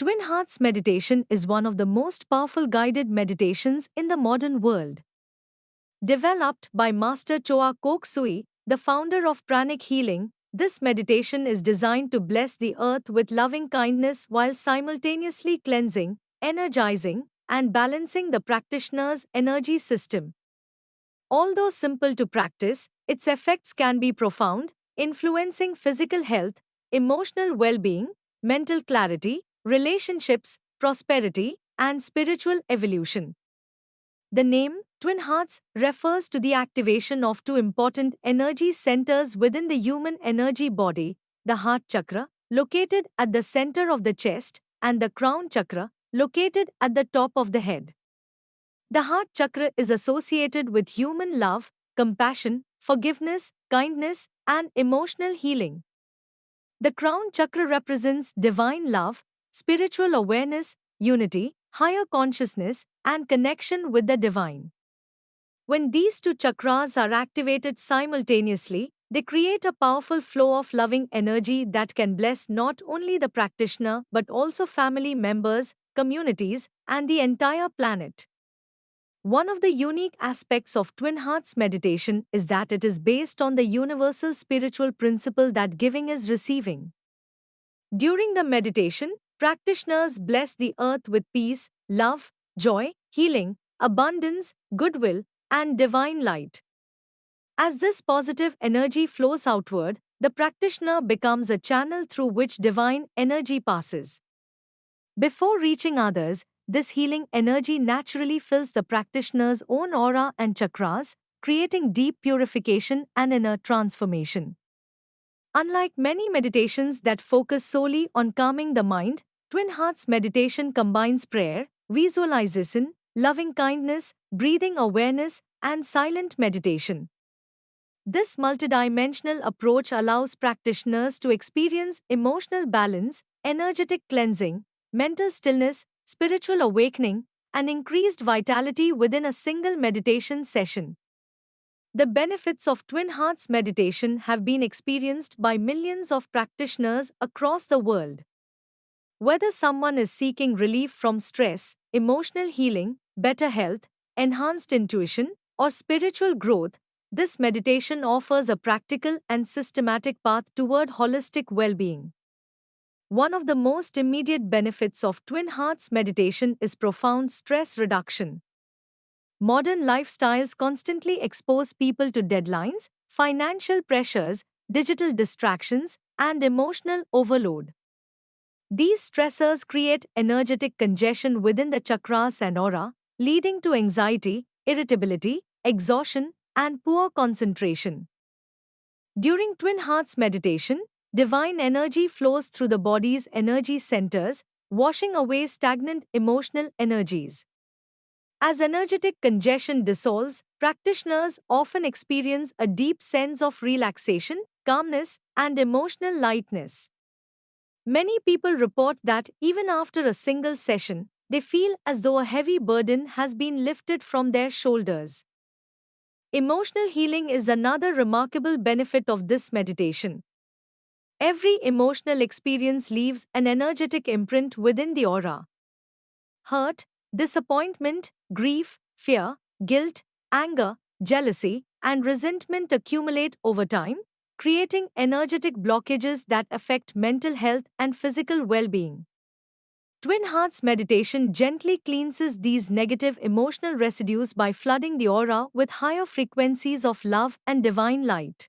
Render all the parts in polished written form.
Twin Hearts meditation is one of the most powerful guided meditations in the modern world. Developed by Master Choa Kok Sui, the founder of Pranic Healing, this meditation is designed to bless the earth with loving kindness while simultaneously cleansing, energizing, and balancing the practitioner's energy system. Although simple to practice, its effects can be profound, influencing physical health, emotional well being, mental clarity, relationships, prosperity, and spiritual evolution. The name, Twin Hearts, refers to the activation of two important energy centers within the human energy body: the heart chakra, located at the center of the chest, and the crown chakra, located at the top of the head. The heart chakra is associated with human love, compassion, forgiveness, kindness, and emotional healing. The crown chakra represents divine love, spiritual awareness, unity, higher consciousness, and connection with the divine. When these two chakras are activated simultaneously, they create a powerful flow of loving energy that can bless not only the practitioner but also family members, communities, and the entire planet. One of the unique aspects of Twin Hearts meditation is that it is based on the universal spiritual principle that giving is receiving. During the meditation, practitioners bless the earth with peace, love, joy, healing, abundance, goodwill, and divine light. As this positive energy flows outward, the practitioner becomes a channel through which divine energy passes. Before reaching others, this healing energy naturally fills the practitioner's own aura and chakras, creating deep purification and inner transformation. Unlike many meditations that focus solely on calming the mind, Twin Hearts meditation combines prayer, visualization, loving kindness, breathing awareness, and silent meditation. This multidimensional approach allows practitioners to experience emotional balance, energetic cleansing, mental stillness, spiritual awakening, and increased vitality within a single meditation session. The benefits of Twin Hearts meditation have been experienced by millions of practitioners across the world. Whether someone is seeking relief from stress, emotional healing, better health, enhanced intuition, or spiritual growth, this meditation offers a practical and systematic path toward holistic well being. One of the most immediate benefits of Twin Hearts meditation is profound stress reduction. Modern lifestyles constantly expose people to deadlines, financial pressures, digital distractions, and emotional overload. These stressors create energetic congestion within the chakras and aura, leading to anxiety, irritability, exhaustion, and poor concentration. During Twin Hearts meditation, divine energy flows through the body's energy centers, washing away stagnant emotional energies. As energetic congestion dissolves, practitioners often experience a deep sense of relaxation, calmness, and emotional lightness. Many people report that even after a single session, they feel as though a heavy burden has been lifted from their shoulders. Emotional healing is another remarkable benefit of this meditation. Every emotional experience leaves an energetic imprint within the aura. Hurt, disappointment, grief, fear, guilt, anger, jealousy, and resentment accumulate over time, creating energetic blockages that affect mental health and physical well being. Twin Hearts meditation gently cleanses these negative emotional residues by flooding the aura with higher frequencies of love and divine light.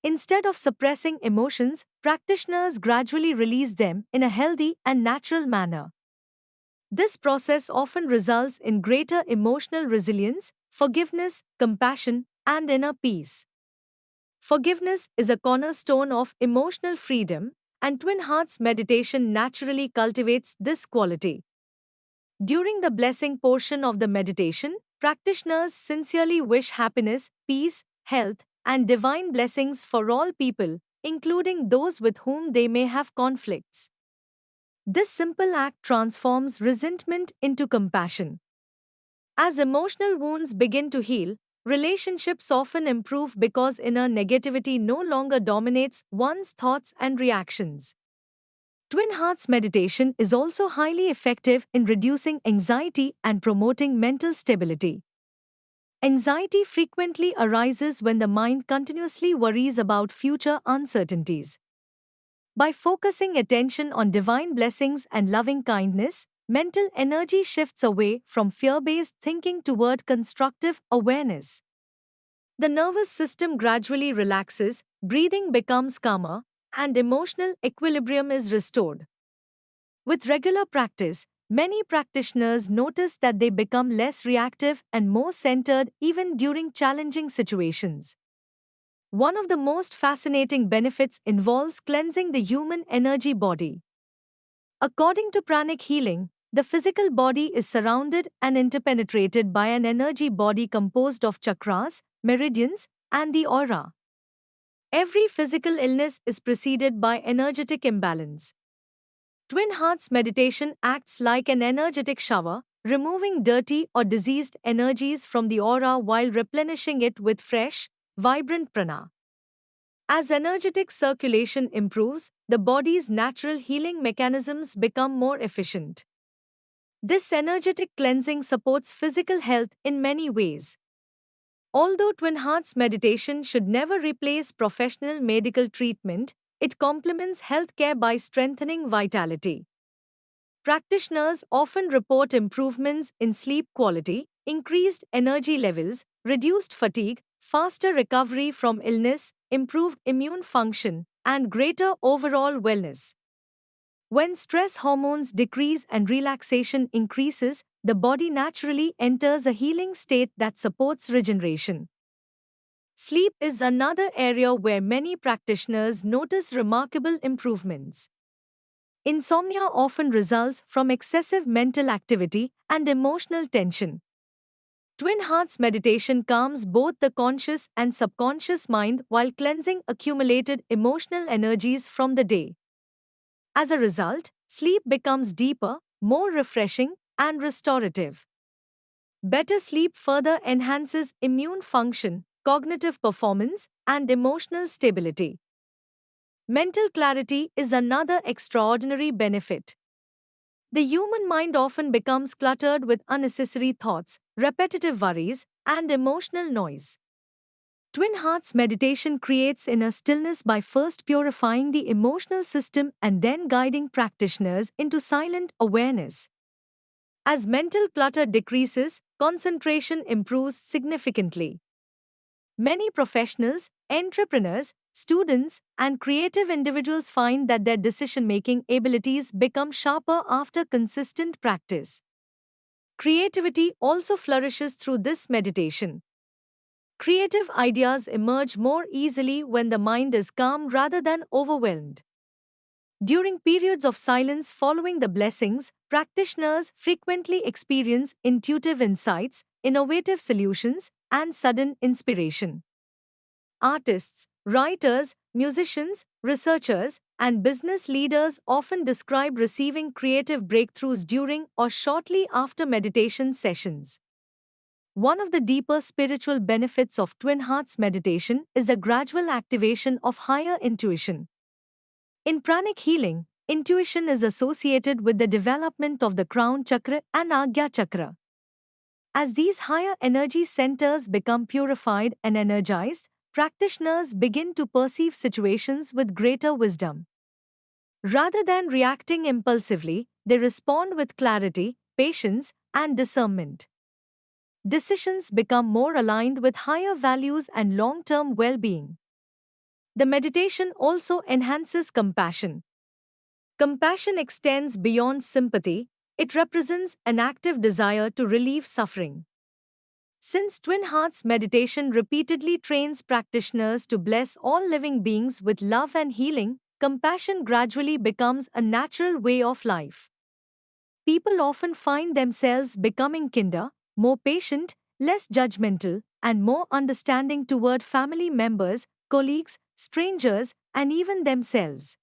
Instead of suppressing emotions, practitioners gradually release them in a healthy and natural manner. This process often results in greater emotional resilience, forgiveness, compassion, and inner peace. Forgiveness is a cornerstone of emotional freedom, and Twin Hearts meditation naturally cultivates this quality. During the blessing portion of the meditation, practitioners sincerely wish happiness, peace, health, and divine blessings for all people, including those with whom they may have conflicts. This simple act transforms resentment into compassion. As emotional wounds begin to heal, relationships often improve because inner negativity no longer dominates one's thoughts and reactions. Twin Hearts meditation is also highly effective in reducing anxiety and promoting mental stability. Anxiety frequently arises when the mind continuously worries about future uncertainties. By focusing attention on divine blessings and loving kindness, mental energy shifts away from fear based thinking toward constructive awareness. The nervous system gradually relaxes, breathing becomes calmer, and emotional equilibrium is restored. With regular practice, many practitioners notice that they become less reactive and more centered even during challenging situations. One of the most fascinating benefits involves cleansing the human energy body. According to pranic healing, the physical body is surrounded and interpenetrated by an energy body composed of chakras, meridians, and the aura. Every physical illness is preceded by energetic imbalance. Twin Hearts meditation acts like an energetic shower, removing dirty or diseased energies from the aura while replenishing it with fresh, vibrant prana. As energetic circulation improves, the body's natural healing mechanisms become more efficient. This energetic cleansing supports physical health in many ways. Although Twin Hearts meditation should never replace professional medical treatment, it complements healthcare by strengthening vitality. Practitioners often report improvements in sleep quality, increased energy levels, reduced fatigue, faster recovery from illness, improved immune function, and greater overall wellness. When stress hormones decrease and relaxation increases, the body naturally enters a healing state that supports regeneration. Sleep is another area where many practitioners notice remarkable improvements. Insomnia often results from excessive mental activity and emotional tension. Twin Hearts meditation calms both the conscious and subconscious mind while cleansing accumulated emotional energies from the day. As a result, sleep becomes deeper, more refreshing, and restorative. Better sleep further enhances immune function, cognitive performance, and emotional stability. Mental clarity is another extraordinary benefit. The human mind often becomes cluttered with unnecessary thoughts, repetitive worries, and emotional noise. Twin Hearts meditation creates inner stillness by first purifying the emotional system and then guiding practitioners into silent awareness. As mental clutter decreases, concentration improves significantly. Many professionals, entrepreneurs, students, and creative individuals find that their decision making abilities become sharper after consistent practice. Creativity also flourishes through this meditation. Creative ideas emerge more easily when the mind is calm rather than overwhelmed. During periods of silence following the blessings, practitioners frequently experience intuitive insights, innovative solutions, and sudden inspiration. Artists, writers, musicians, researchers, and business leaders often describe receiving creative breakthroughs during or shortly after meditation sessions. One of the deeper spiritual benefits of Twin Hearts meditation is the gradual activation of higher intuition. In pranic healing, intuition is associated with the development of the crown chakra and Agya chakra. As these higher energy centers become purified and energized, practitioners begin to perceive situations with greater wisdom. Rather than reacting impulsively, they respond with clarity, patience, and discernment. Decisions become more aligned with higher values and long term well being. The meditation also enhances compassion. Compassion extends beyond sympathy, it represents an active desire to relieve suffering. Since Twin Hearts meditation repeatedly trains practitioners to bless all living beings with love and healing, compassion gradually becomes a natural way of life. People often find themselves becoming kinder, more patient, less judgmental, and more understanding toward family members, colleagues, strangers, and even themselves.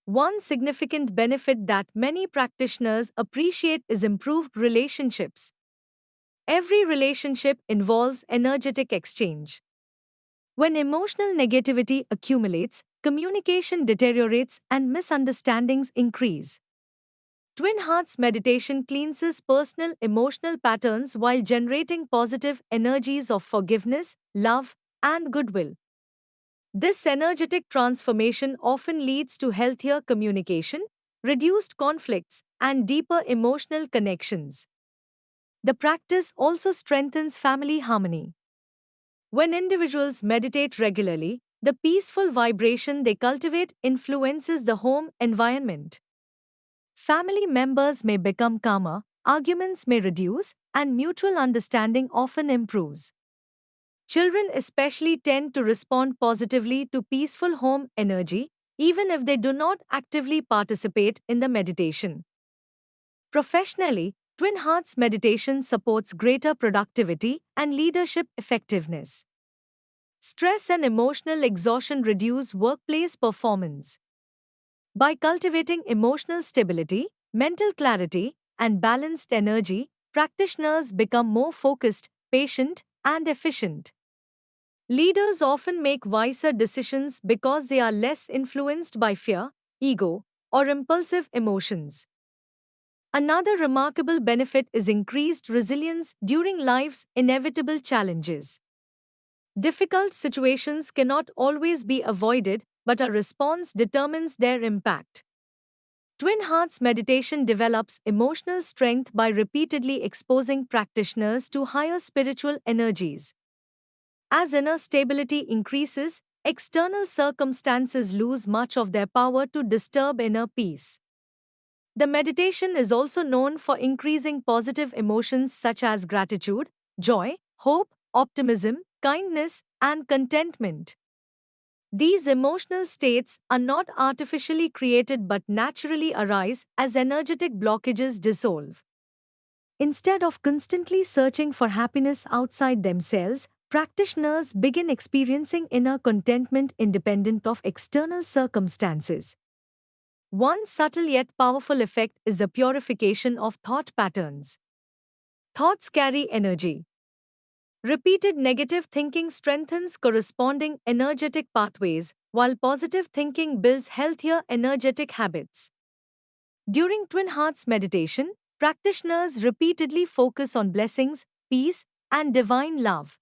One significant benefit that many practitioners appreciate is improved relationships. Every relationship involves energetic exchange. When emotional negativity accumulates, communication deteriorates and misunderstandings increase. Twin Hearts meditation cleanses personal emotional patterns while generating positive energies of forgiveness, love, and goodwill. This energetic transformation often leads to healthier communication, reduced conflicts, and deeper emotional connections. The practice also strengthens family harmony. When individuals meditate regularly, the peaceful vibration they cultivate influences the home environment. Family members may become calmer, arguments may reduce, and mutual understanding often improves. Children especially tend to respond positively to peaceful home energy, even if they do not actively participate in the meditation. Professionally, Twin Hearts meditation supports greater productivity and leadership effectiveness. Stress and emotional exhaustion reduce workplace performance. By cultivating emotional stability, mental clarity, and balanced energy, practitioners become more focused, patient, and efficient. Leaders often make wiser decisions because they are less influenced by fear, ego, or impulsive emotions. Another remarkable benefit is increased resilience during life's inevitable challenges. Difficult situations cannot always be avoided, but our response determines their impact. Twin Hearts meditation develops emotional strength by repeatedly exposing practitioners to higher spiritual energies. As inner stability increases, external circumstances lose much of their power to disturb inner peace. The meditation is also known for increasing positive emotions such as gratitude, joy, hope, optimism, kindness, and contentment. These emotional states are not artificially created but naturally arise as energetic blockages dissolve. Instead of constantly searching for happiness outside themselves, practitioners begin experiencing inner contentment independent of external circumstances. One subtle yet powerful effect is the purification of thought patterns. Thoughts carry energy. Repeated negative thinking strengthens corresponding energetic pathways, while positive thinking builds healthier energetic habits. During Twin Hearts meditation, practitioners repeatedly focus on blessings, peace, and divine love.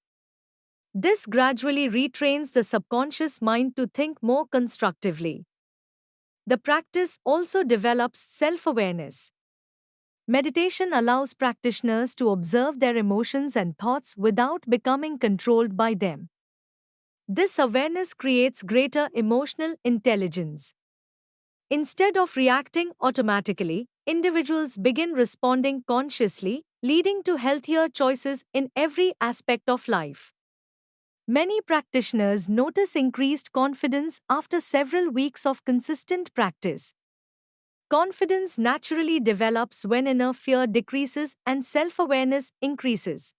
This gradually retrains the subconscious mind to think more constructively. The practice also develops self-awareness. Meditation allows practitioners to observe their emotions and thoughts without becoming controlled by them. This awareness creates greater emotional intelligence. Instead of reacting automatically, individuals begin responding consciously, leading to healthier choices in every aspect of life. Many practitioners notice increased confidence after several weeks of consistent practice. Confidence naturally develops when inner fear decreases and self-awareness increases.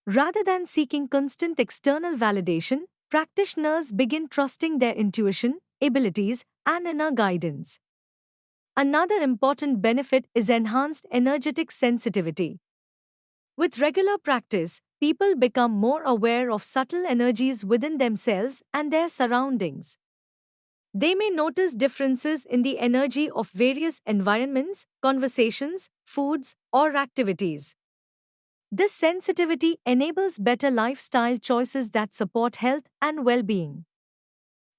Rather than seeking constant external validation, practitioners begin trusting their intuition, abilities, and inner guidance. Another important benefit is enhanced energetic sensitivity. With regular practice, people become more aware of subtle energies within themselves and their surroundings. They may notice differences in the energy of various environments, conversations, foods, or activities. This sensitivity enables better lifestyle choices that support health and well-being.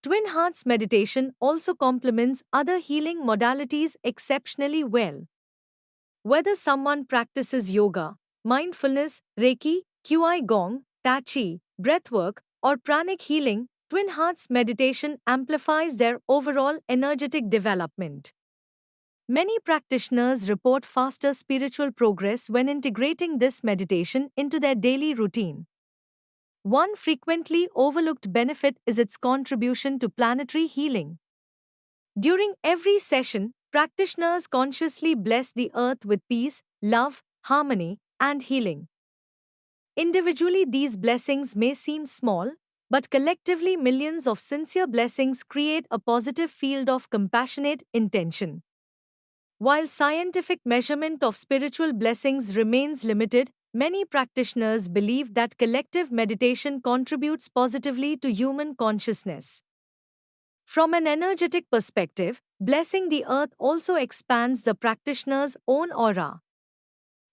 Twin Hearts meditation also complements other healing modalities exceptionally well. Whether someone practices yoga, mindfulness, Reiki, Qigong, Tai Chi, breathwork, or pranic healing, Twin Hearts meditation amplifies their overall energetic development. Many practitioners report faster spiritual progress when integrating this meditation into their daily routine. One frequently overlooked benefit is its contribution to planetary healing. During every session, practitioners consciously bless the earth with peace, love, harmony, and healing. Individually, these blessings may seem small, but collectively, millions of sincere blessings create a positive field of compassionate intention. While scientific measurement of spiritual blessings remains limited, many practitioners believe that collective meditation contributes positively to human consciousness. From an energetic perspective, blessing the earth also expands the practitioner's own aura.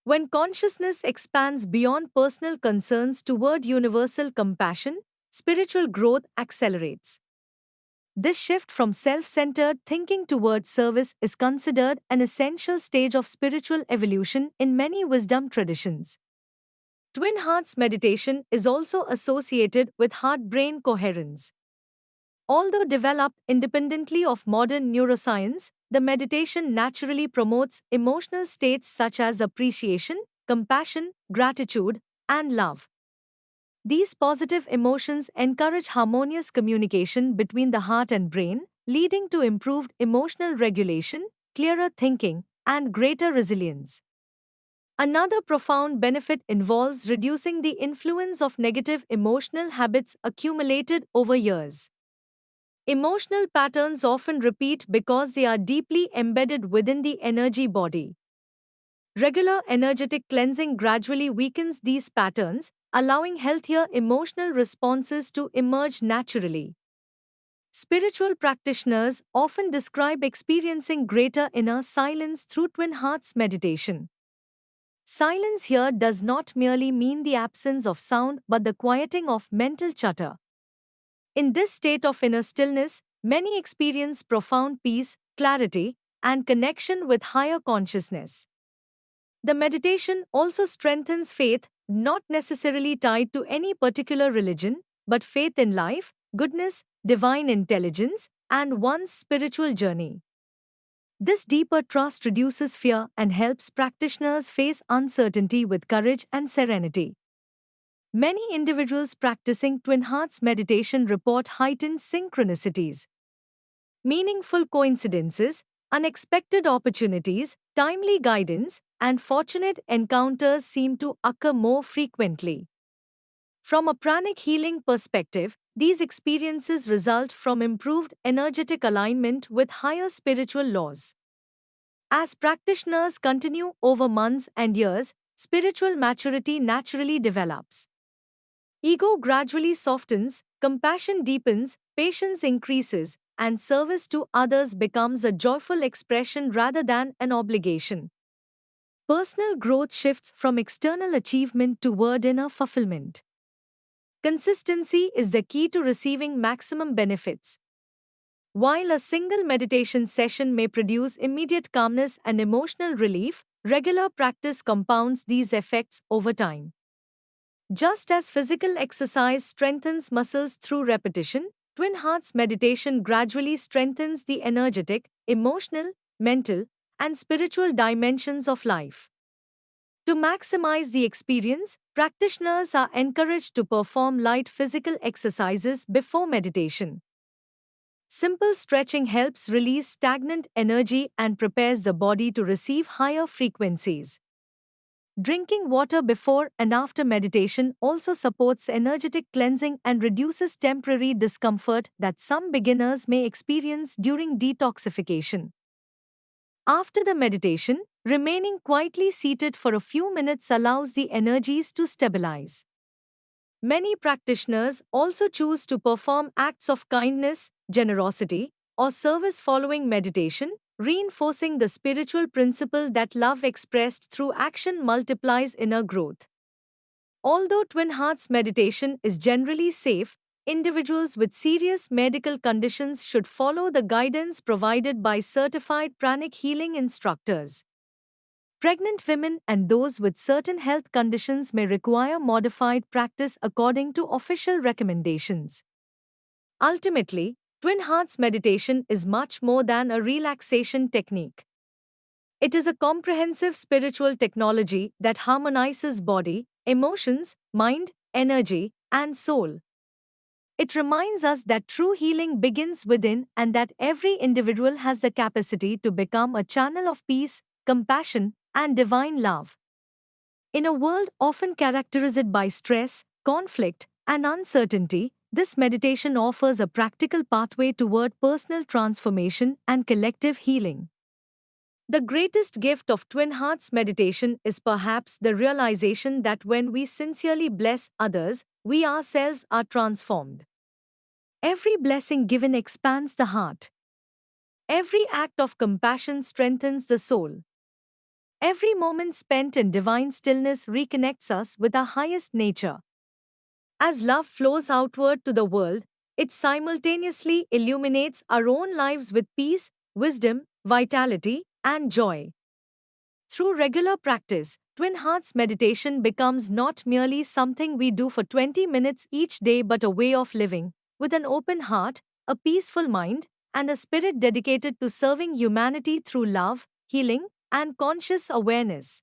When consciousness expands beyond personal concerns toward universal compassion, spiritual growth accelerates. This shift from self centered thinking toward service is considered an essential stage of spiritual evolution in many wisdom traditions. Twin hearts meditation is also associated with heart brain coherence. Although developed independently of modern neuroscience, the meditation naturally promotes emotional states such as appreciation, compassion, gratitude, and love. These positive emotions encourage harmonious communication between the heart and brain, leading to improved emotional regulation, clearer thinking, and greater resilience. Another profound benefit involves reducing the influence of negative emotional habits accumulated over years. Emotional patterns often repeat because they are deeply embedded within the energy body. Regular energetic cleansing gradually weakens these patterns, allowing healthier emotional responses to emerge naturally. Spiritual practitioners often describe experiencing greater inner silence through Twin Hearts meditation. Silence here does not merely mean the absence of sound but the quieting of mental chatter. In this state of inner stillness, many experience profound peace, clarity, and connection with higher consciousness. The meditation also strengthens faith, not necessarily tied to any particular religion, but faith in life, goodness, divine intelligence, and one's spiritual journey. This deeper trust reduces fear and helps practitioners face uncertainty with courage and serenity. Many individuals practicing Twin Hearts meditation report heightened synchronicities, meaningful coincidences, unexpected opportunities, timely guidance, and fortunate encounters seem to occur more frequently. From a pranic healing perspective, these experiences result from improved energetic alignment with higher spiritual laws. As practitioners continue over months and years, spiritual maturity naturally develops. Ego gradually softens, compassion deepens, patience increases, and service to others becomes a joyful expression rather than an obligation. Personal growth shifts from external achievement toward inner fulfillment. Consistency is the key to receiving maximum benefits. While a single meditation session may produce immediate calmness and emotional relief, regular practice compounds these effects over time. Just as physical exercise strengthens muscles through repetition, Twin Hearts meditation gradually strengthens the energetic, emotional, mental, and spiritual dimensions of life. To maximize the experience, practitioners are encouraged to perform light physical exercises before meditation. Simple stretching helps release stagnant energy and prepares the body to receive higher frequencies. Drinking water before and after meditation also supports energetic cleansing and reduces temporary discomfort that some beginners may experience during detoxification. After the meditation, remaining quietly seated for a few minutes allows the energies to stabilize. Many practitioners also choose to perform acts of kindness, generosity, or service following meditation, reinforcing the spiritual principle that love expressed through action multiplies inner growth. Although Twin Hearts meditation is generally safe, individuals with serious medical conditions should follow the guidance provided by certified pranic healing instructors. Pregnant women and those with certain health conditions may require modified practice according to official recommendations. Ultimately, Twin Hearts meditation is much more than a relaxation technique. It is a comprehensive spiritual technology that harmonizes body, emotions, mind, energy, and soul. It reminds us that true healing begins within and that every individual has the capacity to become a channel of peace, compassion, and divine love. In a world often characterized by stress, conflict, and uncertainty, this meditation offers a practical pathway toward personal transformation and collective healing. The greatest gift of Twin Hearts meditation is perhaps the realization that when we sincerely bless others, we ourselves are transformed. Every blessing given expands the heart. Every act of compassion strengthens the soul. Every moment spent in divine stillness reconnects us with our highest nature. As love flows outward to the world, it simultaneously illuminates our own lives with peace, wisdom, vitality, and joy. Through regular practice, Twin Hearts meditation becomes not merely something we do for 20 minutes each day but a way of living, with an open heart, a peaceful mind, and a spirit dedicated to serving humanity through love, healing, and conscious awareness.